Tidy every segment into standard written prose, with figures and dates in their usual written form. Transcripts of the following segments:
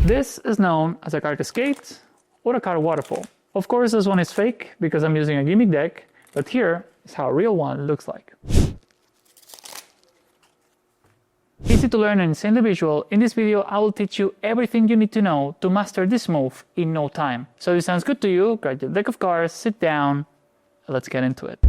This is known as a card cascade or a card waterfall. Of course, this one is fake because I'm using a gimmick deck, but here is how a real one looks like. Easy to learn and insanely visual, in this video I will teach you everything you need to know to master this move in no time. So if it sounds good to you, grab your deck of cards, sit down, and let's get into it.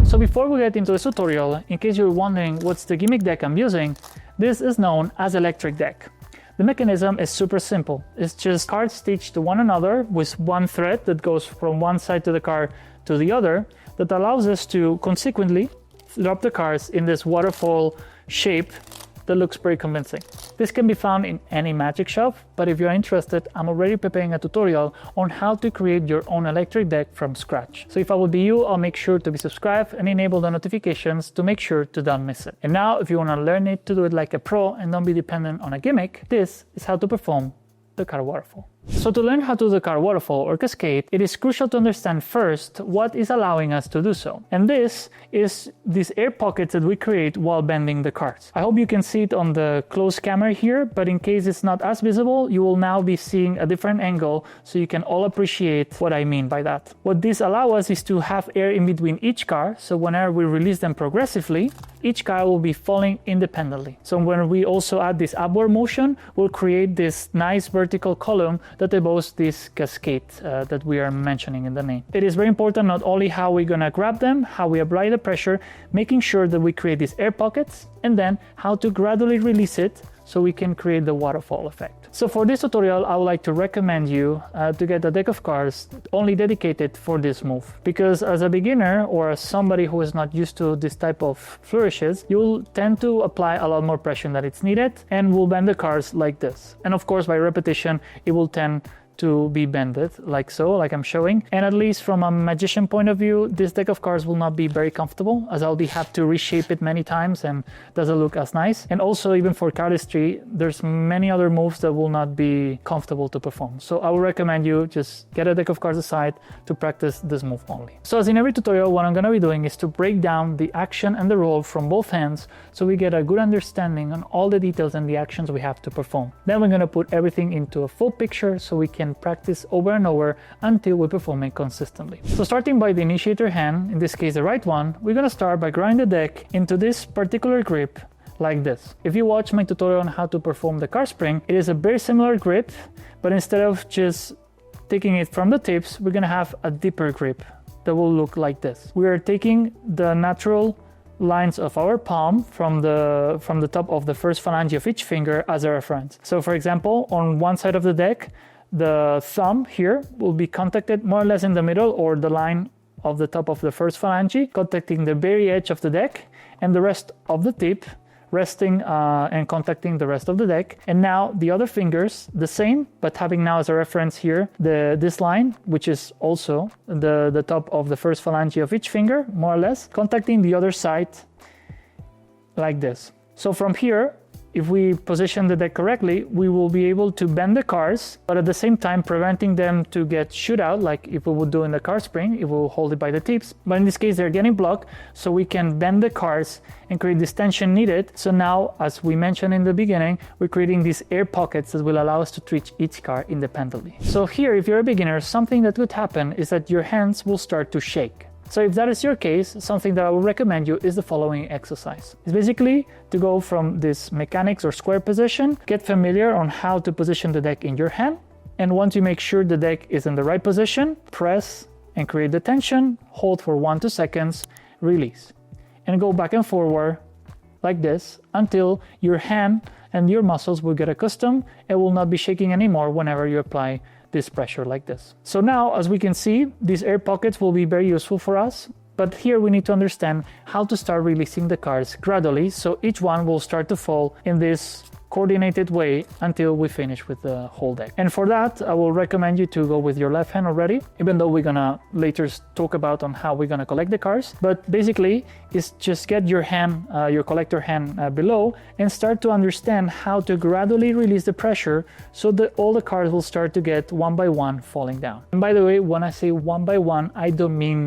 So before we get into this tutorial, in case you're wondering what's the gimmick deck I'm using, this is known as electric deck. The mechanism is super simple. It's just cards stitched to one another with one thread that goes from one side of the card to the other that allows us to consequently drop the cards in this waterfall shape that looks pretty convincing. This can be found in any magic shop, but if you're interested, I'm already preparing a tutorial on how to create your own electric deck from scratch. So if I would be you, I'll make sure to be subscribed and enable the notifications to make sure to don't miss it. And now, if you want to learn it to do it like a pro and don't be dependent on a gimmick, this is how to perform the card waterfall. So to learn how to do the card waterfall or cascade, it is crucial to understand first what is allowing us to do so. And this is these air pockets that we create while bending the cards. I hope you can see it on the close camera here, but in case it's not as visible, you will now be seeing a different angle so you can all appreciate what I mean by that. What this allows us is to have air in between each card, so whenever we release them progressively, each card will be falling independently. So when we also add this upward motion, we'll create this nice vertical column that boasts this cascade that we are mentioning in the name. It is very important not only how we're gonna grab them, how we apply the pressure, making sure that we create these air pockets, and then how to gradually release it so we can create the waterfall effect. So for this tutorial, I would like to recommend you to get a deck of cards only dedicated for this move. Because as a beginner or as somebody who is not used to this type of flourishes, you'll tend to apply a lot more pressure than it's needed and will bend the cards like this. And of course, by repetition, it will tend to be bended like so, like I'm showing. And at least from a magician point of view, this deck of cards will not be very comfortable, as I'll have to reshape it many times and doesn't look as nice. And also even for cardistry, there's many other moves that will not be comfortable to perform. So I would recommend you just get a deck of cards aside to practice this move only. So as in every tutorial, what I'm gonna be doing is to break down the action and the roll from both hands so we get a good understanding on all the details and the actions we have to perform. Then we're gonna put everything into a full picture so we can practice over and over until we perform it consistently. So starting by the initiator hand, in this case the right one, we're gonna start by grinding the deck into this particular grip like this. If you watch my tutorial on how to perform the card spring, it is a very similar grip, but instead of just taking it from the tips, we're gonna have a deeper grip that will look like this. We are taking the natural lines of our palm from the top of the first phalange of each finger as a reference. So for example, on one side of the deck, the thumb here will be contacted more or less in the middle, or the line of the top of the first phalange, contacting the very edge of the deck, and the rest of the tip resting and contacting the rest of the deck. And now the other fingers, the same, but having now as a reference here this line, which is also the top of the first phalange of each finger, more or less, contacting the other side like this. So from here, if we position the deck correctly, we will be able to bend the cards, but at the same time preventing them to get shoot out, like if we would do in the card spring, if we will hold it by the tips. But in this case, they're getting blocked, so we can bend the cards and create this tension needed. So now, as we mentioned in the beginning, we're creating these air pockets that will allow us to treat each card independently. So here, if you're a beginner, something that could happen is that your hands will start to shake. So if that is your case, something that I would recommend you is the following exercise. It's basically to go from this mechanics or square position, get familiar on how to position the deck in your hand. And once you make sure the deck is in the right position, press and create the tension, hold for 1 to 2 seconds, release. And go back and forward like this until your hand and your muscles will get accustomed and will not be shaking anymore whenever you apply this pressure like this. So now, as we can see, these air pockets will be very useful for us, but here we need to understand how to start releasing the cards gradually, so each one will start to fall in this coordinated way until we finish with the whole deck. And for that, I will recommend you to go with your left hand already, even though we're gonna later talk about on how we're gonna collect the cards. But basically, is just get your hand, your collector hand below, and start to understand how to gradually release the pressure so that all the cards will start to get one by one falling down. And by the way, when I say one by one, I don't mean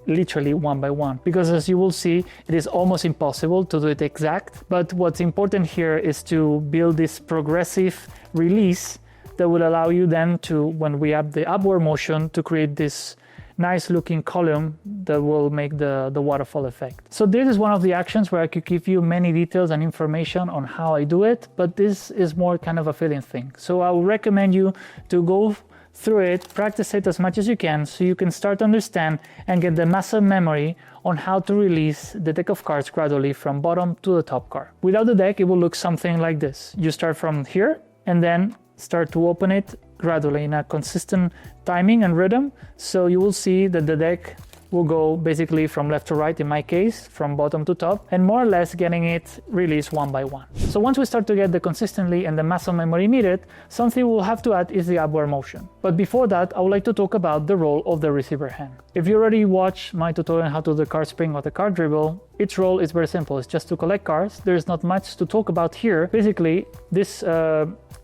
literally one by one, because as you will see, it is almost impossible to do it exact. But what's important here is to build this progressive release that will allow you then to, when we have the upward motion, to create this nice looking column that will make the waterfall effect. So this is one of the actions where I could give you many details and information on how I do it, but this is more kind of a feeling thing. So I would recommend you to go through it, practice it as much as you can, so you can start to understand and get the muscle memory on how to release the deck of cards gradually from bottom to the top card. Without the deck, it will look something like this. You start from here and then start to open it gradually in a consistent timing and rhythm. So you will see that the deck will go basically from left to right, in my case, from bottom to top, and more or less getting it released one by one. So once we start to get the consistency and the muscle memory needed, something we'll have to add is the upward motion. But before that, I would like to talk about the role of the receiver hand. If you already watched my tutorial on how to do the card spring or the card dribble, its role is very simple. It's just to collect cards. There's not much to talk about here. Basically, this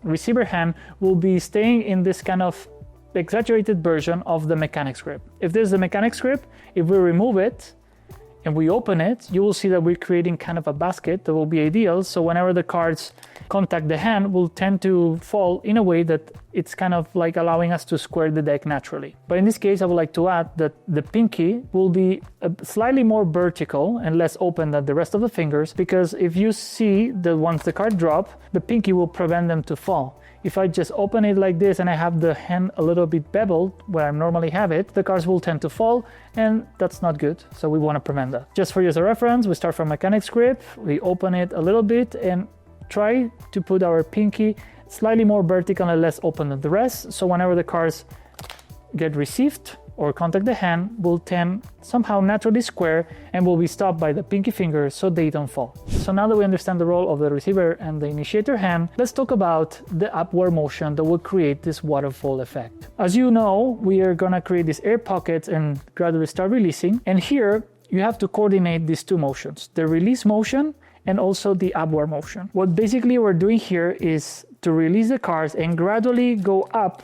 receiver hand will be staying in this kind of exaggerated version of the mechanics grip. If this is the mechanics grip, if we remove it and we open it, you will see that we're creating kind of a basket that will be ideal. So whenever the cards contact the hand, will tend to fall in a way that it's kind of like allowing us to square the deck naturally. But in this case, I would like to add that the pinky will be slightly more vertical and less open than the rest of the fingers, because if you see that once the card drop, the pinky will prevent them to fall. If I just open it like this and I have the hand a little bit beveled where I normally have it, the cards will tend to fall, and that's not good. So we want to prevent that. Just for user reference, we start from mechanics grip, we open it a little bit and try to put our pinky slightly more vertical and less open than the rest. So whenever the cards get received or contact the hand, will tend somehow naturally square and will be stopped by the pinky finger so they don't fall. So now that we understand the role of the receiver and the initiator hand, let's talk about the upward motion that will create this waterfall effect. As you know, we are gonna create these air pockets and gradually start releasing. And here you have to coordinate these two motions, the release motion and also the upward motion. What basically we're doing here is to release the cards and gradually go up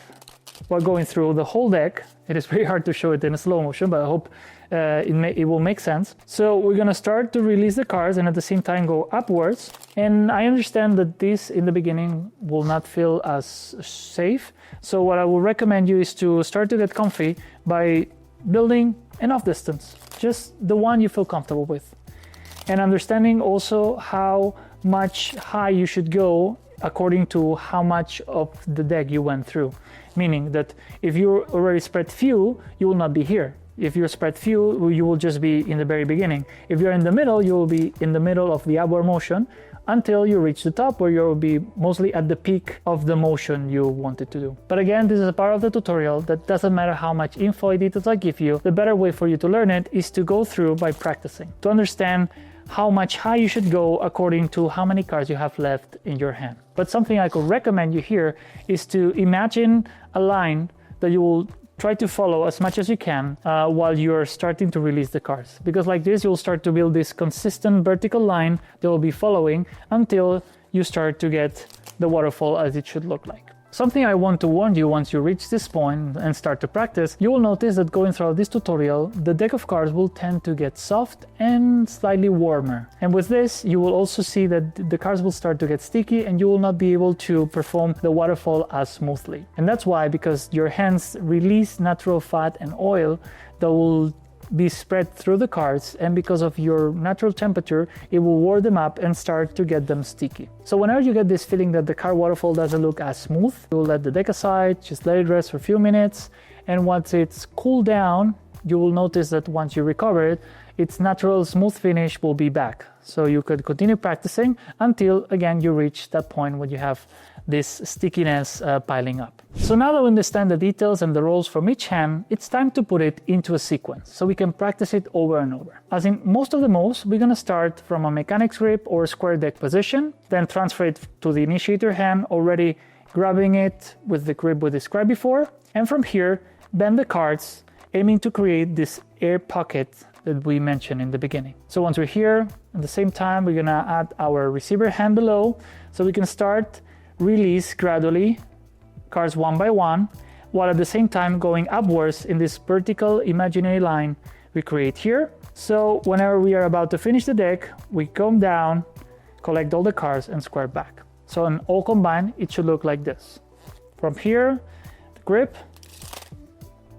while going through the whole deck. It is very hard to show it in a slow motion, but I hope it will make sense. So we're gonna start to release the cards and at the same time go upwards. And I understand that this in the beginning will not feel as safe. So what I will recommend you is to start to get comfy by building enough distance, just the one you feel comfortable with. And understanding also how much high you should go according to how much of the deck you went through. Meaning that if you're already spread few, you will not be here. If you're spread few, you will just be in the very beginning. If you're in the middle, you will be in the middle of the upward motion until you reach the top, where you will be mostly at the peak of the motion you wanted to do. But again, this is a part of the tutorial that doesn't matter how much info and details I give you. The better way for you to learn it is to go through by practicing, to understand how much high you should go according to how many cards you have left in your hand. But something I could recommend you here is to imagine a line that you will try to follow as much as you can while you're starting to release the cards. Because like this, you'll start to build this consistent vertical line that will be following until you start to get the waterfall as it should look like. Something I want to warn you, once you reach this point and start to practice, you will notice that going throughout this tutorial, the deck of cards will tend to get soft and slightly warmer. And with this, you will also see that the cards will start to get sticky and you will not be able to perform the waterfall as smoothly. And that's why, because your hands release natural fat and oil that will be spread through the cards, and because of your natural temperature, it will warm them up and start to get them sticky. So whenever you get this feeling that the card waterfall doesn't look as smooth, you will let the deck aside, just let it rest for a few minutes, and once it's cooled down, you will notice that once you recover it, its natural smooth finish will be back. So you could continue practicing until again you reach that point when you have this stickiness piling up. So now that we understand the details and the roles from each hand, it's time to put it into a sequence so we can practice it over and over. As in most of the moves, we're going to start from a mechanics grip or square deck position, then transfer it to the initiator hand, already grabbing it with the grip we described before, and from here, bend the cards, aiming to create this air pocket that we mentioned in the beginning. So once we're here, at the same time, we're gonna add our receiver hand below, so we can start release gradually, cards one by one, while at the same time going upwards in this vertical imaginary line we create here. So whenever we are about to finish the deck, we come down, collect all the cards and square back. So in all combined, it should look like this. From here, the grip,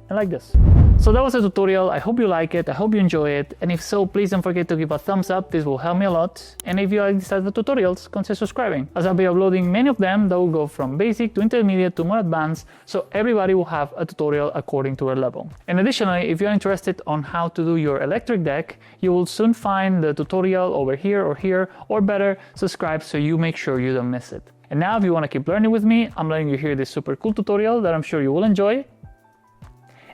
and like this. So that was the tutorial. I hope you like it. I hope you enjoy it. And if so, please don't forget to give a thumbs up. This will help me a lot. And if you like these type of tutorials, consider subscribing, as I'll be uploading many of them that will go from basic to intermediate to more advanced, so everybody will have a tutorial according to their level. And additionally, if you're interested on how to do your electric deck, you will soon find the tutorial over here, or better, subscribe so you make sure you don't miss it. And now if you want to keep learning with me, I'm letting you hear this super cool tutorial that I'm sure you will enjoy.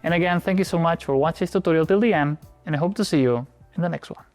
And again, thank you so much for watching this tutorial till the end, and I hope to see you in the next one.